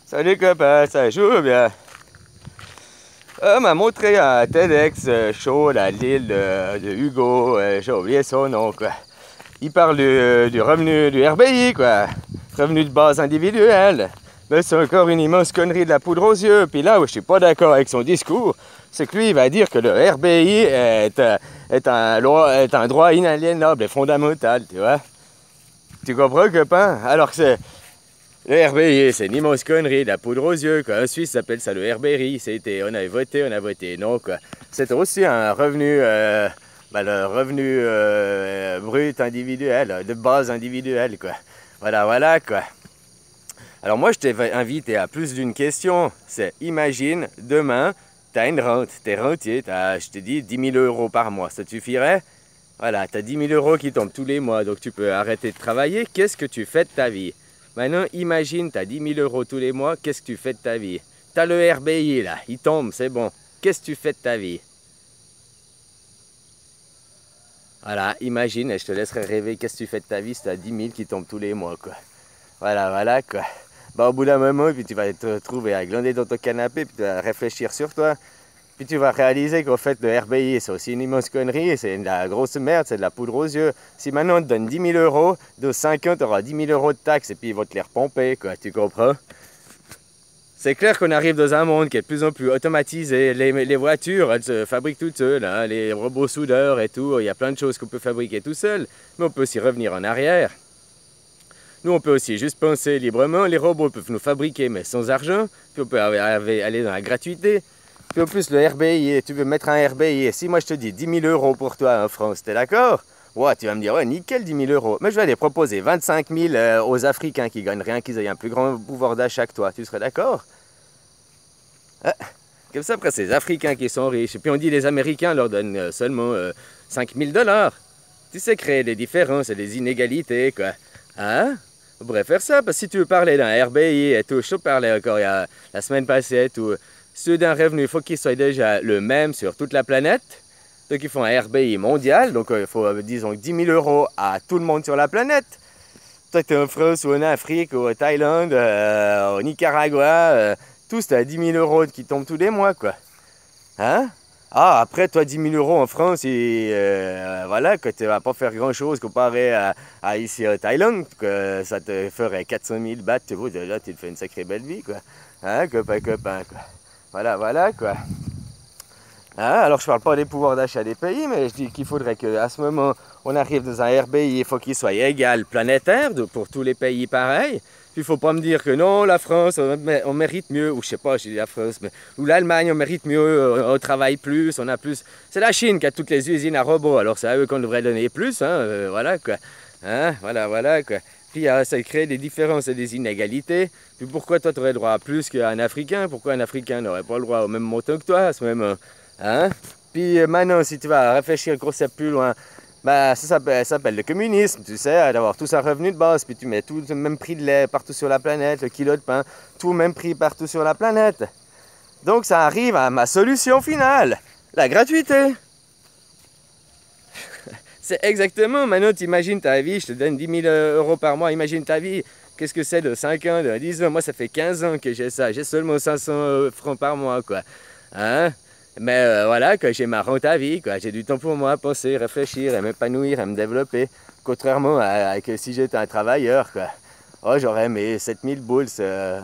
Salut copain, ça joue ou bien? On m'a montré un TEDx show à l'île de Hugo, j'ai oublié son nom quoi. Il parle du revenu du RBI quoi, revenu de base individuel. Mais c'est encore une immense connerie de la poudre aux yeux. Puis là où je suis pas d'accord avec son discours, c'est que lui il va dire que le RBI est un droit inaliénable et fondamental, tu vois. Tu comprends copain? Alors que c'est... Le RBI, c'est une immense connerie, de la poudre aux yeux, quoi. En Suisse, ça s'appelle ça le RBI. On avait voté, on a voté non, quoi. C'est aussi un revenu, le revenu brut individuel, de base individuelle, quoi. Voilà, quoi. Alors moi, je t'ai invité à plus d'une question. C'est, imagine, demain, tu as une rente, tu es rentier, je te dis 10 000 euros par mois, ça te suffirait? Voilà, tu as 10 000 euros qui tombent tous les mois, donc tu peux arrêter de travailler. Qu'est-ce que tu fais de ta vie? Maintenant, imagine, tu as 10 000 euros tous les mois, qu'est-ce que tu fais de ta vie? Tu as le RBI là, il tombe, c'est bon. Qu'est-ce que tu fais de ta vie? Voilà, imagine, et je te laisserai rêver, qu'est-ce que tu fais de ta vie si tu as 10 000 qui tombent tous les mois, quoi. Voilà, quoi. Bah, au bout d'un moment, puis tu vas te trouver à glander dans ton canapé, puis tu vas réfléchir sur toi. Puis tu vas réaliser qu'en fait, le RBI, c'est aussi une immense connerie, c'est de la grosse merde, c'est de la poudre aux yeux. Si maintenant on te donne 10 000 euros, dans 5 ans, tu auras 10 000 euros de taxes et puis ils vont te les repomper, quoi, tu comprends? C'est clair qu'on arrive dans un monde qui est de plus en plus automatisé. Les voitures, elles se fabriquent toutes seules, hein, les robots soudeurs et tout. Il y a plein de choses qu'on peut fabriquer tout seul, mais on peut aussi revenir en arrière. Nous, on peut aussi juste penser librement. Les robots peuvent nous fabriquer, mais sans argent. Puis on peut aller dans la gratuité. Puis en plus, le RBI, tu veux mettre un RBI. Si moi je te dis 10 000 euros pour toi en France, t'es d'accord? Ouais, tu vas me dire, ouais, nickel, 10 000 euros. Mais je vais aller proposer 25 000 aux Africains qui gagnent rien, qu'ils aient un plus grand pouvoir d'achat que toi. Tu serais d'accord? Comme ça, après, c'est les Africains qui sont riches. Et puis on dit les Américains leur donnent seulement 5 000 $. Tu sais, créer des différences et des inégalités, quoi. Hein? On pourrait faire ça, parce que si tu veux parler d'un RBI et tout, je te parlais encore la semaine passée et tout, ceux d'un revenu, il faut qu'il soit déjà le même sur toute la planète. Donc ils font un RBI mondial, donc il faut, disons, 10 000 euros à tout le monde sur la planète. Toi, tu es en France ou en Afrique ou en Thaïlande, au Nicaragua, tous, tu as 10 000 euros qui tombent tous les mois, quoi. Hein? Ah, après, toi, 10 000 euros en France, et voilà, que tu vas pas faire grand-chose comparé à ici en Thaïlande, que ça te ferait 400 000 bahts, tu vois, déjà, tu te fais une sacrée belle vie, quoi. Hein, copain, quoi. Voilà, quoi. Hein? Alors, je parle pas des pouvoirs d'achat des pays, mais je dis qu'il faudrait qu'à ce moment, on arrive dans un RBI, il faut qu'il soit égal planétaire pour tous les pays pareil. Puis il faut pas me dire que non, la France, on mérite mieux, ou je sais pas, je dis la France, mais, ou l'Allemagne, on mérite mieux, on travaille plus, on a plus. C'est la Chine qui a toutes les usines à robots, alors c'est à eux qu'on devrait donner plus, hein, voilà quoi. Hein? Voilà quoi. Puis ça crée des différences et des inégalités. Puis pourquoi toi tu aurais le droit à plus qu'un Africain? Pourquoi un Africain n'aurait pas le droit au même montant que toi à ce moment? Hein? Puis maintenant, si tu vas réfléchir le concept plus loin, bah, ça s'appelle le communisme, tu sais, d'avoir tous un revenu de base, puis tu mets tout le même prix de lait partout sur la planète, le kilo de pain, tout le même prix partout sur la planète. Donc ça arrive à ma solution finale, la gratuité. C'est exactement, maintenant tu imagines ta vie, je te donne 10 000 euros par mois, imagine ta vie. Qu'est-ce que c'est de 5 ans, de 10 ans? Moi, ça fait 15 ans que j'ai ça, j'ai seulement 500 francs par mois, quoi. Hein? Mais voilà, que j'ai ma rente à vie, quoi. J'ai du temps pour moi, penser, réfléchir, et m'épanouir, et me développer. Contrairement à que si j'étais un travailleur, quoi. Oh, j'aurais mes 7000 boules,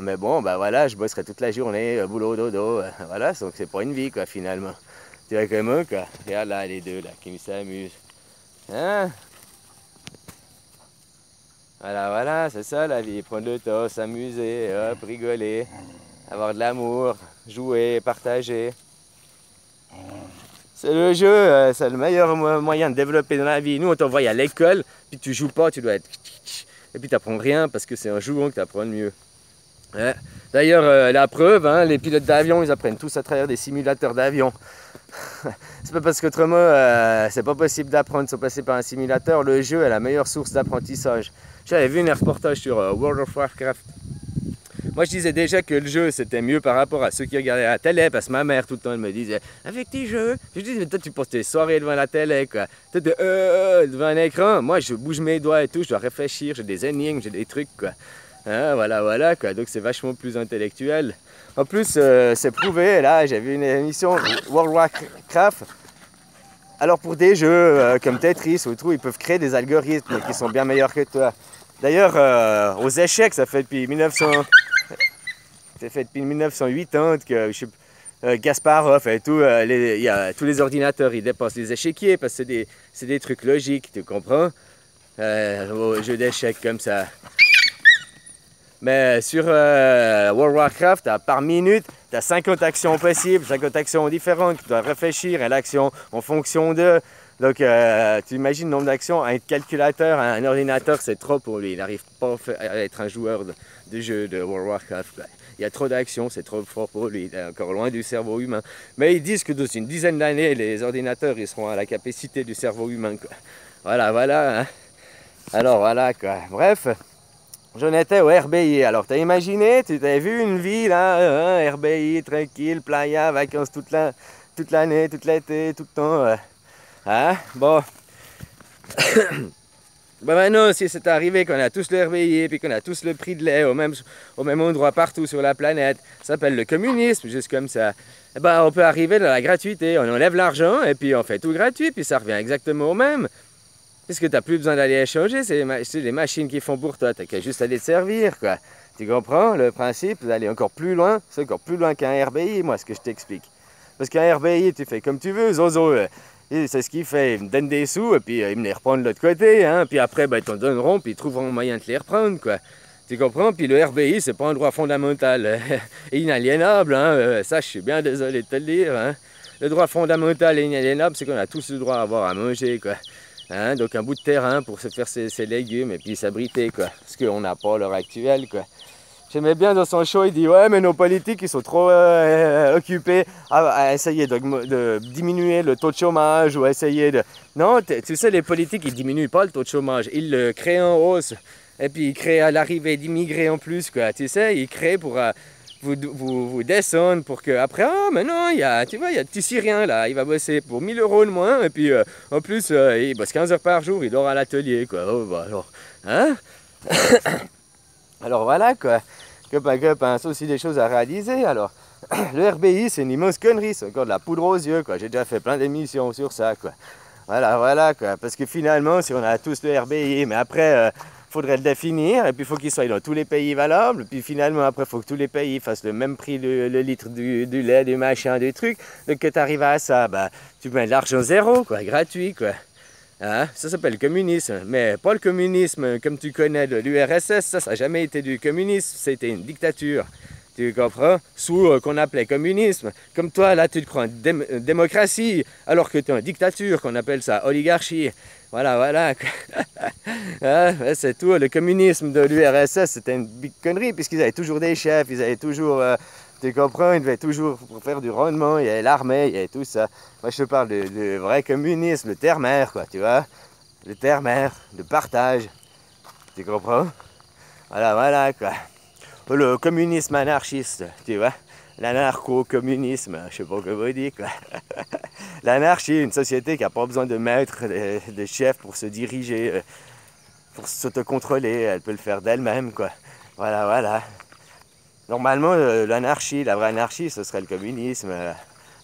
mais bon, bah voilà, je bosserais toute la journée, boulot, dodo, voilà, donc c'est pas une vie, quoi, finalement. Tu vois comment, quoi. Regarde là, les deux, là, qui s'amusent. Hein? Voilà, c'est ça la vie, prendre le temps, s'amuser, hop, rigoler, avoir de l'amour, jouer, partager. C'est le jeu, c'est le meilleur moyen de développer dans la vie. Nous, on t'envoie à l'école, puis tu joues pas, tu dois être... Et puis tu n'apprends rien, parce que c'est en jouant que tu apprends le mieux. Ouais. D'ailleurs, la preuve, hein, les pilotes d'avion, ils apprennent tous à travers des simulateurs d'avion. C'est pas parce qu'autrement, c'est pas possible d'apprendre sans passer par un simulateur. Le jeu est la meilleure source d'apprentissage. J'avais vu un reportage sur World of Warcraft. Moi, je disais déjà que le jeu, c'était mieux par rapport à ceux qui regardaient la télé, parce que ma mère, tout le temps, elle me disait « Avec tes jeux ?» Je disais « Mais toi, tu passes tes soirées devant la télé, quoi. Toi, devant un écran. Moi, je bouge mes doigts et tout, je dois réfléchir, j'ai des énigmes, j'ai des trucs, quoi. Hein, voilà, voilà, quoi. Donc c'est vachement plus intellectuel. En plus, c'est prouvé, là, j'ai vu une émission World of Warcraft. Alors pour des jeux comme Tetris ou tout, ils peuvent créer des algorithmes qui sont bien meilleurs que toi. D'ailleurs, aux échecs, ça fait depuis 1980 que Kasparov et tout, tous les ordinateurs, ils dépassent les échiquiers parce que c'est des trucs logiques, tu comprends? Aux jeux d'échecs comme ça. Mais sur World of Warcraft, par minute, tu as 50 actions possibles, 50 actions différentes. Tu dois réfléchir à l'action en fonction de. Donc, tu imagines le nombre d'actions. Un calculateur, un ordinateur, c'est trop pour lui. Il n'arrive pas à être un joueur de jeu de World of Warcraft. Il y a trop d'actions, c'est trop fort pour lui. Il est encore loin du cerveau humain. Mais ils disent que dans une dizaine d'années, les ordinateurs ils seront à la capacité du cerveau humain, quoi. Voilà, voilà. Hein. Alors, voilà, quoi. Bref. J'en étais au RBI. Alors, t'as imaginé, tu t'avais vu une ville, hein, RBI, tranquille, playa, vacances toute l'année, tout l'été, tout le temps. Hein? Bon. Ben maintenant, si c'est arrivé qu'on a tous le RBI, puis qu'on a tous le prix de lait au même endroit partout sur la planète, ça s'appelle le communisme, juste comme ça. Eh ben, on peut arriver dans la gratuité, on enlève l'argent, et puis on fait tout gratuit, puis ça revient exactement au même. Parce que tu n'as plus besoin d'aller échanger, c'est les machines qui font pour toi, tu n'as qu'à juste aller te servir, quoi. Tu comprends le principe d'aller encore plus loin, c'est encore plus loin qu'un RBI, moi, ce que je t'explique. Parce qu'un RBI, tu fais comme tu veux, Zozo, c'est ce qu'il fait, il me donne des sous, et puis il me les reprend de l'autre côté, hein, puis après, ben, ils t'en donneront, puis ils trouveront moyen de les reprendre, quoi. Tu comprends? Puis le RBI, c'est pas un droit fondamental, inaliénable, hein, ça, je suis bien désolé de te le dire, hein. Le droit fondamental et inaliénable, c'est qu'on a tous le droit à avoir à manger, quoi. Hein, donc un bout de terrain pour se faire ses légumes et puis s'abriter, quoi. Ce qu'on n'a pas à l'heure actuelle, quoi. J'aimais bien dans son show, il dit ouais mais nos politiques ils sont trop occupés à essayer de diminuer le taux de chômage ou à essayer de... Non, tu sais les politiques ils diminuent pas le taux de chômage, ils le créent en hausse. Et puis ils créent à l'arrivée d'immigrés en plus, quoi. Tu sais, ils créent pour... vous descendre pour que après mais non tu vois il y a le petit Syrien là il va bosser pour 1000 € de moins et puis en plus il bosse 15 heures par jour il dort à l'atelier quoi bah, alors hein alors voilà quoi hein, c'est aussi des choses à réaliser alors le RBI c'est une immense connerie c'est encore de la poudre aux yeux quoi j'ai déjà fait plein d'émissions sur ça quoi voilà quoi parce que finalement si on a tous le RBI mais après faudrait le définir, et puis il faut qu'il soit dans tous les pays valables, puis finalement après il faut que tous les pays fassent le même prix le litre du lait, du machin, du truc, donc que tu arrives à ça, bah tu mets de l'argent zéro, quoi, gratuit, quoi. Hein? Ça s'appelle le communisme, mais pas le communisme comme tu connais de l'URSS, ça n'a jamais été du communisme, c'était une dictature. Tu comprends? Sous qu'on appelait communisme. Comme toi, là, tu te crois en démocratie, alors que tu es en dictature, qu'on appelle ça oligarchie. Voilà. Hein, c'est tout. Le communisme de l'URSS, c'était une big connerie, puisqu'ils avaient toujours des chefs, ils avaient toujours... tu comprends? Ils devaient toujours pour faire du rendement, il y avait l'armée, il y avait tout ça. Moi, je te parle de vrai communisme, le terre-mer, quoi, tu vois? Le terre-mer, le partage. Tu comprends? Voilà, quoi. Le communisme anarchiste, tu vois, l'anarcho-communisme, je sais pas comment dire quoi. L'anarchie, une société qui n'a pas besoin de maître, de chef pour se diriger, pour s'autocontrôler, elle peut le faire d'elle-même quoi. Voilà. Normalement, l'anarchie, la vraie anarchie, ce serait le communisme,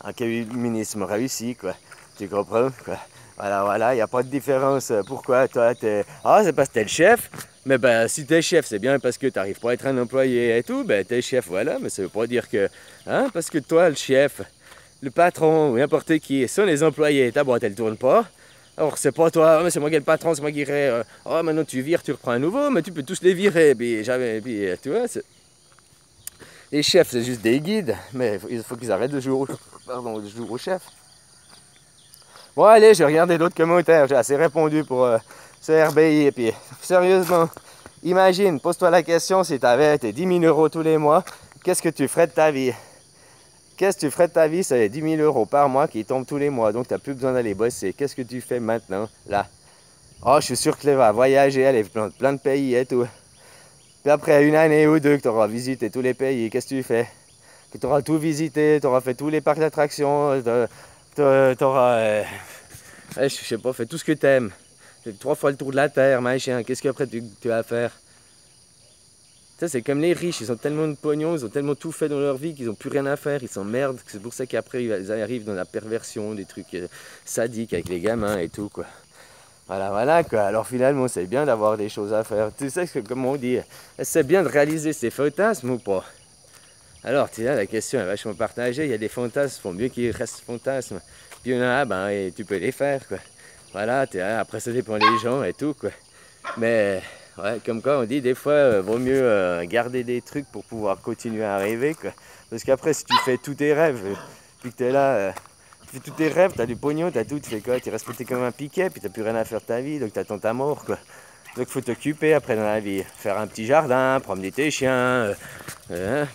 un communisme réussi quoi. Tu comprends quoi. Voilà, il n'y a pas de différence. Pourquoi toi t'es... Ah, c'est parce que t'es le chef. Mais ben, si t'es chef, c'est bien parce que t'arrives pas à être un employé et tout. Ben, t'es chef, voilà. Mais ça veut pas dire que... Hein, parce que toi, le chef, le patron ou n'importe qui sont les employés. Ta boîte, elle tourne pas. Alors, c'est pas toi. Oh, mais c'est moi qui ai le patron, c'est moi qui irai... Oh, maintenant tu vires, tu reprends un nouveau. Mais tu peux tous les virer. Puis, tu vois, les chefs, c'est juste des guides. Mais il faut qu'ils arrêtent de jouer au chef. Bon allez, je vais regarder d'autres commentaires, j'ai assez répondu pour ce RBI. Et puis, sérieusement, imagine, pose-toi la question, si tu avais tes 10 000 € tous les mois, qu'est-ce que tu ferais de ta vie? Qu'est-ce que tu ferais de ta vie? C'est 10 000 € par mois qui tombent tous les mois, donc tu n'as plus besoin d'aller bosser. Qu'est-ce que tu fais maintenant, là? Oh, je suis sûr que tu vas voyager, aller dans plein de pays et tout. Puis après une année ou deux que tu auras visité tous les pays, qu'est-ce que tu fais? Que tu auras tout visité, tu auras fait tous les parcs d'attractions, t'auras, je sais pas, fais tout ce que t'aimes. Fais 3 fois le tour de la terre, machin. Qu'est-ce qu'après tu vas faire? Ça, c'est comme les riches, ils ont tellement de pognon, ils ont tellement tout fait dans leur vie qu'ils n'ont plus rien à faire, ils s'emmerdent. C'est pour ça qu'après, ils arrivent dans la perversion, des trucs sadiques avec les gamins et tout, quoi. Voilà, quoi. Alors finalement, c'est bien d'avoir des choses à faire. Tu sais, comme on dit, c'est bien de réaliser ses fantasmes ou pas? Alors, tu sais, la question est vachement partagée. Il y a des fantasmes, il faut mieux qu'ils restent fantasmes. Puis il y en a, ben, et tu peux les faire, quoi. Voilà, après ça dépend des gens et tout, quoi. Mais, ouais, comme quoi on dit, des fois, vaut mieux garder des trucs pour pouvoir continuer à rêver, quoi. Parce qu'après, si tu fais tous tes rêves, puis que t'es là, tu fais tous tes rêves, t'as du pognon, t'as tout, tu fais quoi? Tu restes pété comme un piquet, puis t'as plus rien à faire de ta vie, donc t'attends ta mort, quoi. Donc il faut t'occuper après dans la vie. Faire un petit jardin, promener tes chiens,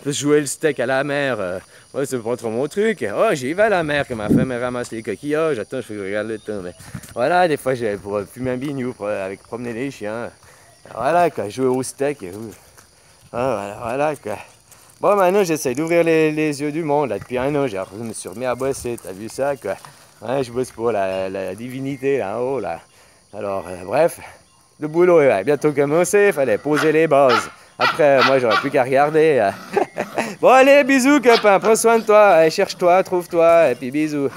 jouer le steak à la mer. Ouais, c'est pas trop mon truc. Oh, j'y vais à la mer que ma femme elle ramasse les coquillages. Attends, je regarde le temps. Mais voilà, des fois j'ai pour fumer un bignou, avec promener les chiens. Voilà, quoi, jouer au steak. Voilà, quoi. Bon, maintenant j'essaie d'ouvrir les yeux du monde. Là, depuis un an, je me suis remis à bosser. T'as vu ça, quoi? Ouais, je bosse pour la divinité là en haut, là. Alors, bref. Le boulot va bientôt commencer, il fallait poser les bases. Après, moi, j'aurais plus qu'à regarder. Bon, allez, bisous, copain, prends soin de toi. Allez, cherche-toi, trouve-toi, et puis bisous.